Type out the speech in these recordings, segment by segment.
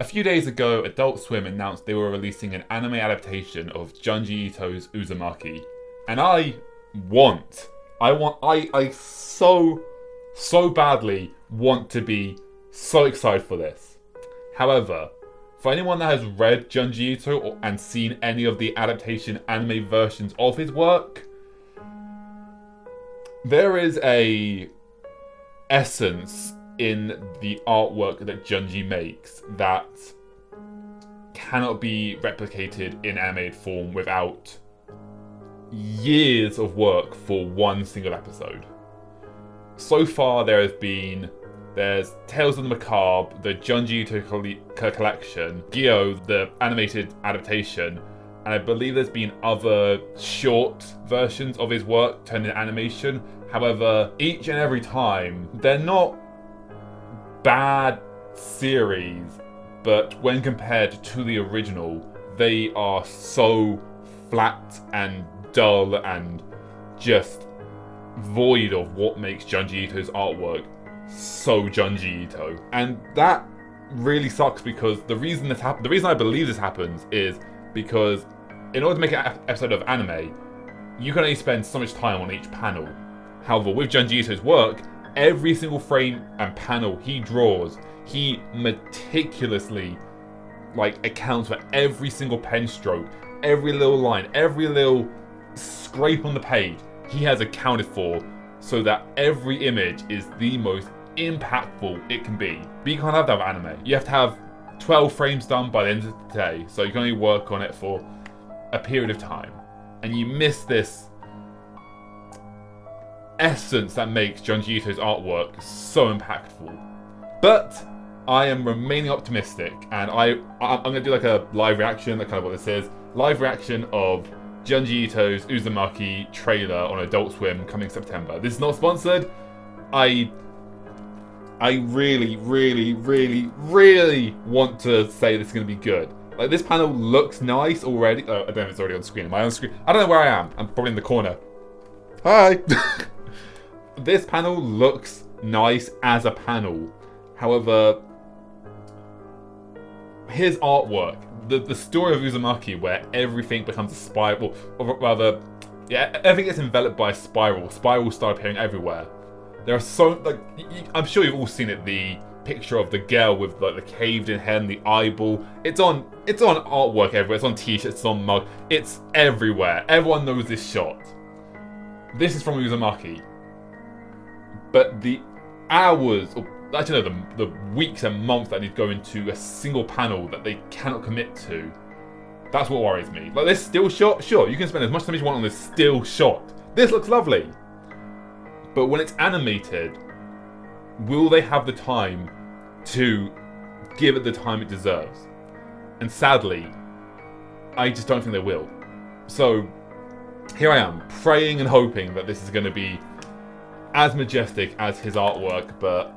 A few days ago, Adult Swim announced they were releasing an anime adaptation of Junji Ito's Uzumaki. And I so badly want to be so excited for this. However, for anyone that has read Junji Ito and seen any of the adaptation anime versions of his work, there is a essence in the artwork that Junji makes that cannot be replicated in animated form without years of work for one single episode. So far there's Tales of the Macabre, the Junji Ito collection, Gyo, the animated adaptation, and I believe there's been other short versions of his work turned into animation. However, each and every time, they're not bad series, but when compared to the original, they are so flat and dull and just void of what makes Junji Ito's artwork so Junji Ito. And that really sucks because the reason I believe this happens is because in order to make an episode of anime, you can only spend so much time on each panel. However, with Junji Ito's work, every single frame and panel he draws, he meticulously accounts for every single pen stroke, every little line, every little scrape on the page he has accounted for so that every image is the most impactful it can be. But you can't have that with anime. You have to have 12 frames done by the end of the day, so you can only work on it for a period of time. And you miss this essence that makes Junji Ito's artwork so impactful. But I am remaining optimistic, and I'm going to do like a live reaction, that's kind of what this is. Live reaction of Junji Ito's Uzumaki trailer on Adult Swim coming September. This is not sponsored. I really, really, really, really want to say this is going to be good. Like, this panel looks nice already. Oh, I don't know if it's already on screen. Am I on screen? I don't know where I am. I'm probably in the corner. Hi! This panel looks nice as a panel. However, his artwork, the story of Uzumaki, where everything becomes a spiral, or rather, yeah, everything gets enveloped by a spiral. Spirals start appearing everywhere. There are so, I'm sure you've all seen it, the picture of the girl with the caved in head and the eyeball. It's on artwork everywhere. It's on t-shirts, it's on mug. It's everywhere. Everyone knows this shot. This is from Uzumaki. But the hours, or actually no, the weeks and months that need to go into a single panel that they cannot commit to, that's what worries me. Like, this still shot, sure, you can spend as much time as you want on this still shot. This looks lovely. But when it's animated, will they have the time to give it the time it deserves? And sadly, I just don't think they will. So, here I am, praying and hoping that this is going to be as majestic as his artwork, but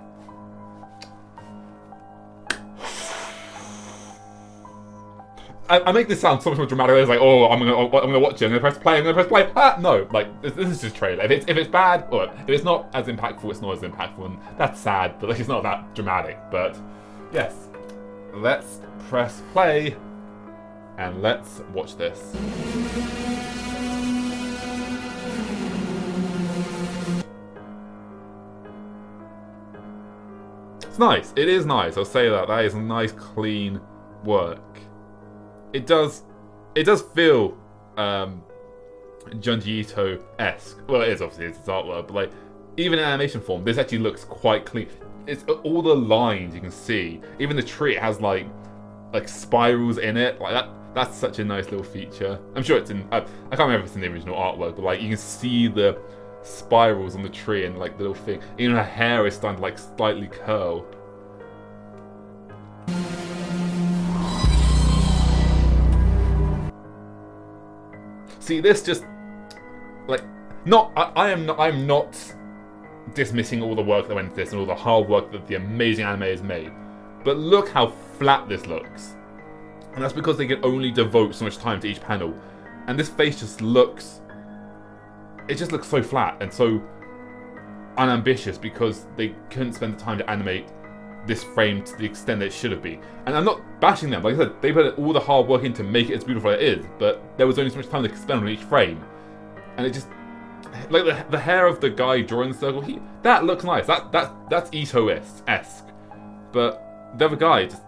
I make this sound so much more dramatic. It's like, oh, I'm gonna watch it. I'm gonna press play. Ah, no, like this is just trailer. If it's bad, or if it's not as impactful, it's not as impactful, and that's sad. But it's not that dramatic. But yes, let's press play and let's watch this. It's nice. It is nice. I'll say that. That is nice, clean work. It does feel Junji Ito-esque. Well, it is obviously, it's his artwork, but even in animation form, this actually looks quite clean. It's all the lines you can see. Even the tree, it has like spirals in it. Like that's such a nice little feature. I'm sure it's in. I can't remember if it's in the original artwork, but you can see the spirals on the tree and the little thing. Even her hair is starting to slightly curl. See, this just I'm not dismissing all the work that went into this and all the hard work that the amazing anime has made. But look how flat this looks. And that's because they can only devote so much time to each panel. And this face just looks so flat and so unambitious because they couldn't spend the time to animate this frame to the extent that it should have been. And I'm not bashing them. Like I said, they put all the hard work in to make it as beautiful as it is, but there was only so much time they could spend on each frame. And it just... Like, the hair of the guy drawing the circle, that looks nice. That's Ito-esque. But the other guy, just...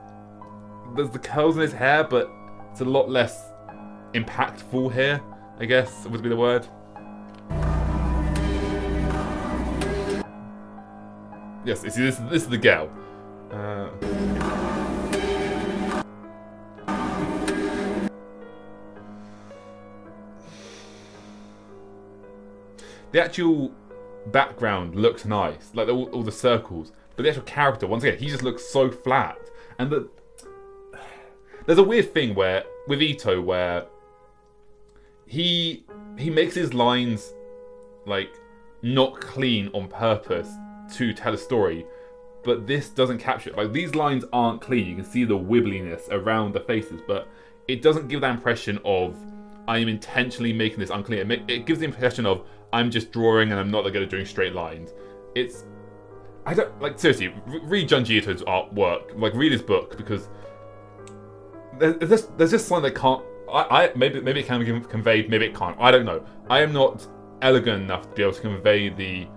There's the curls in his hair, but it's a lot less impactful here, I guess, would be the word. Yes, this is the girl. The actual background looks nice, like all the circles, but the actual character, once again, he just looks so flat. And there's a weird thing with Ito where he makes his lines like not clean on purpose to tell a story, but this doesn't capture it. Like, these lines aren't clean. You can see the wibbliness around the faces, but it doesn't give that impression of I am intentionally making this unclean. It gives the impression of I'm just drawing and I'm not good at doing straight lines. I don't, like, seriously, read Junji Ito's artwork, like, read his book, because there's just something that can't, maybe it can be conveyed, maybe it can't, I don't know. I am not elegant enough to be able to convey the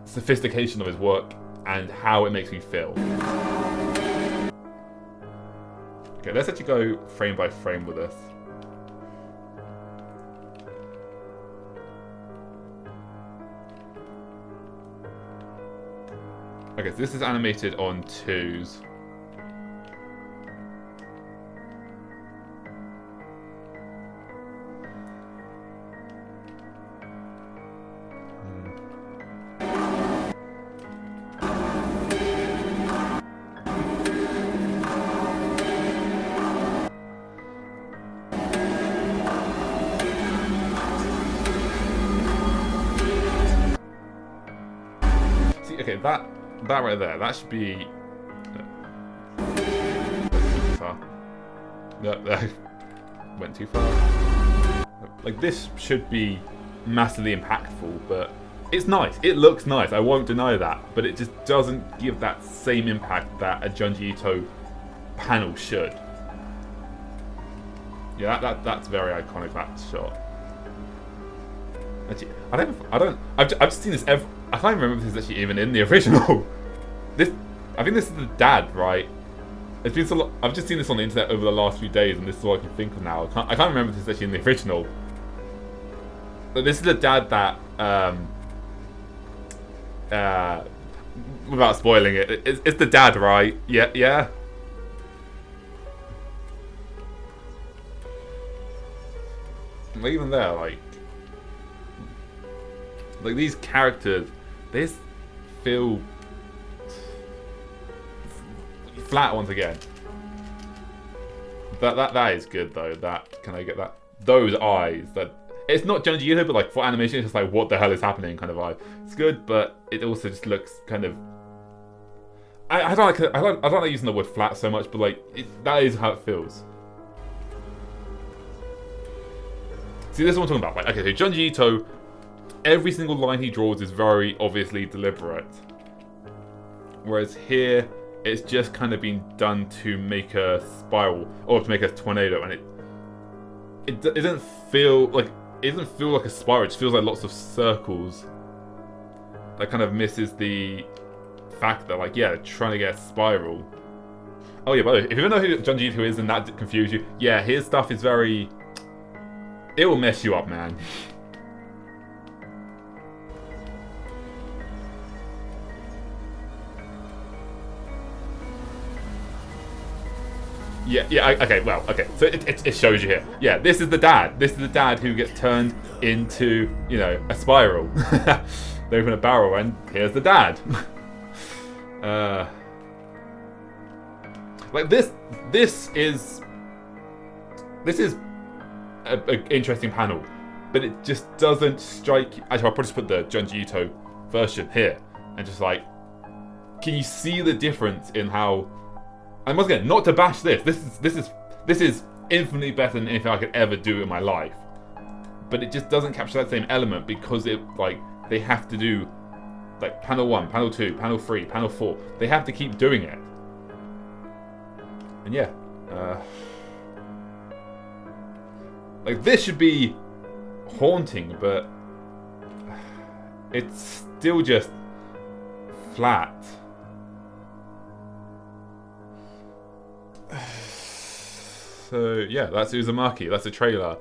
sophistication of his work and how it makes me feel. Okay, let's actually go frame by frame with this. Okay, so this is animated on 2s. See, okay, that right there, that should be... Too far. No, went too far. Like, this should be massively impactful, but it's nice. It looks nice, I won't deny that, but it just doesn't give that same impact that a Junji Ito panel should. Yeah, that's very iconic, that shot. Actually, I've just seen this I can't remember if this is actually even in the original. I think this is the dad, right? It's been so long, I've just seen this on the internet over the last few days, and this is all I can think of now. I can't remember if this is actually in the original. But this is the dad that, without spoiling it, it's the dad, right? Yeah. Like, even there, like these characters, they just feel flat once again. That is good though. Can I get that? Those eyes. That it's not Junji Ito, but like for animation, it's just like what the hell is happening kind of eye. It's good, but it also just looks kind of. I don't like using the word flat so much, but like that is how it feels. See, this is what I'm talking about. Like, okay, so Junji Ito, every single line he draws is very obviously deliberate. Whereas here, it's just kind of been done to make a spiral or to make a tornado, and it doesn't feel like a spiral. It just feels like lots of circles. That kind of misses the fact that, like, yeah, they're trying to get a spiral. Oh yeah, by the way, if you don't know who Junji Ito is and that confused you, yeah, his stuff is very. It will mess you up, man. Yeah, okay. So it shows you here. Yeah, this is the dad. This is the dad who gets turned into, you know, a spiral. They open a barrel and here's the dad. Like this is an interesting panel, but it just doesn't strike you. Actually, I'll probably just put the Junji Ito version here and just like, can you see the difference in how? And once again, not to bash this. This is infinitely better than anything I could ever do in my life. But it just doesn't capture that same element because it, like, they have to do like panel 1, panel 2, panel 3, panel 4. They have to keep doing it. And yeah, like this should be haunting, but it's still just flat. So yeah, that's Uzumaki. That's a trailer,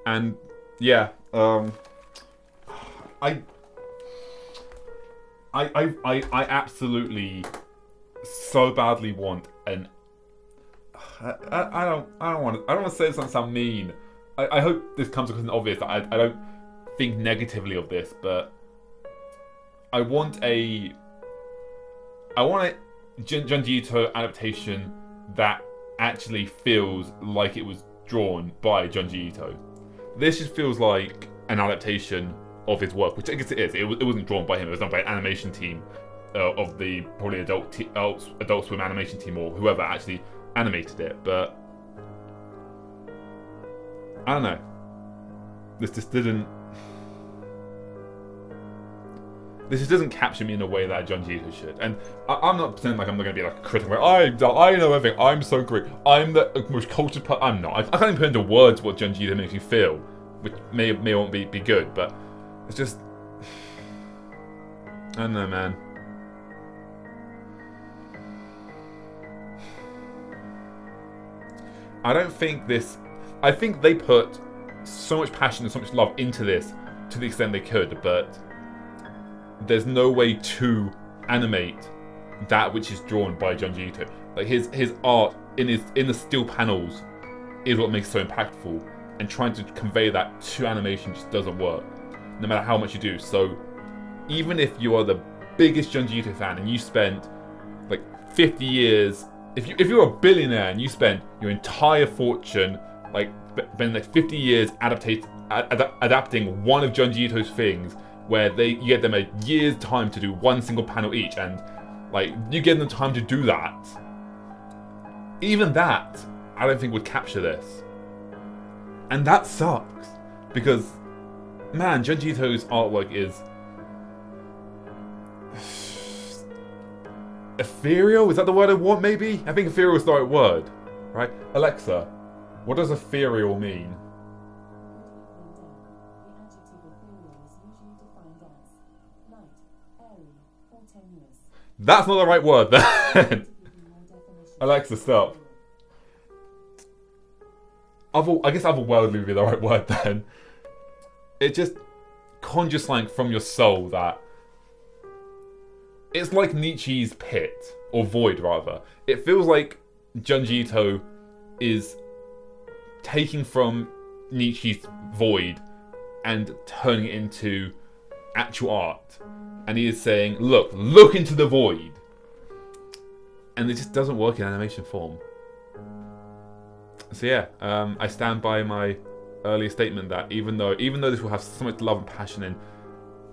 and yeah, I absolutely so badly want an. I don't want to say this doesn't sound mean. I hope this comes across as obvious that I don't think negatively of this, but I want a Junji Ito adaptation that actually feels like it was drawn by Junji Ito. This just feels like an adaptation of his work, which I guess it is. It wasn't drawn by him. It was done by an animation team of the probably Adult Swim animation team or whoever actually animated it. But I don't know. This just doesn't capture me in a way that Junji Ito should. And I'm not pretending like I'm not going to be like a critic where I know everything, I'm so great, I'm the most cultured part. I'm not. I can't even put into words what Junji Ito makes me feel, which may or won't be good, but it's just, I don't know, man. I think they put so much passion and so much love into this to the extent they could, but there's no way to animate that which is drawn by Junji Ito. Like his art in the still panels is what makes it so impactful, and trying to convey that to animation just doesn't work, no matter how much you do. So even if you are the biggest Junji Ito fan and you spent like 50 years, if you're a billionaire and you spend your entire fortune like spend like 50 years adapting one of Junji Ito's things, where you get them a year's time to do one single panel each, and like you give them time to do that, even that I don't think would capture this. And that sucks, because man, Junji Ito's artwork is ethereal. Is that the word I want? Maybe? I think ethereal is the right word, right? Alexa, what does ethereal mean? That's not the right word then. Alexa, stop. I guess otherworldly would be the right word then. It just conjures something from your soul that it's like Nietzsche's pit, or void rather. It feels like Junji Ito is taking from Nietzsche's void and turning it into actual art. And he is saying, look into the void. And it just doesn't work in animation form. So yeah, I stand by my earlier statement that even though this will have so much love and passion and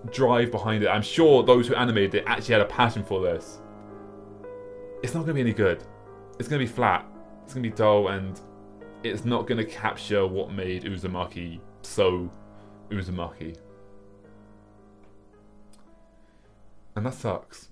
drive behind it, I'm sure those who animated it actually had a passion for this, it's not going to be any good. It's going to be flat. It's going to be dull, and it's not going to capture what made Uzumaki so Uzumaki. And that sucks.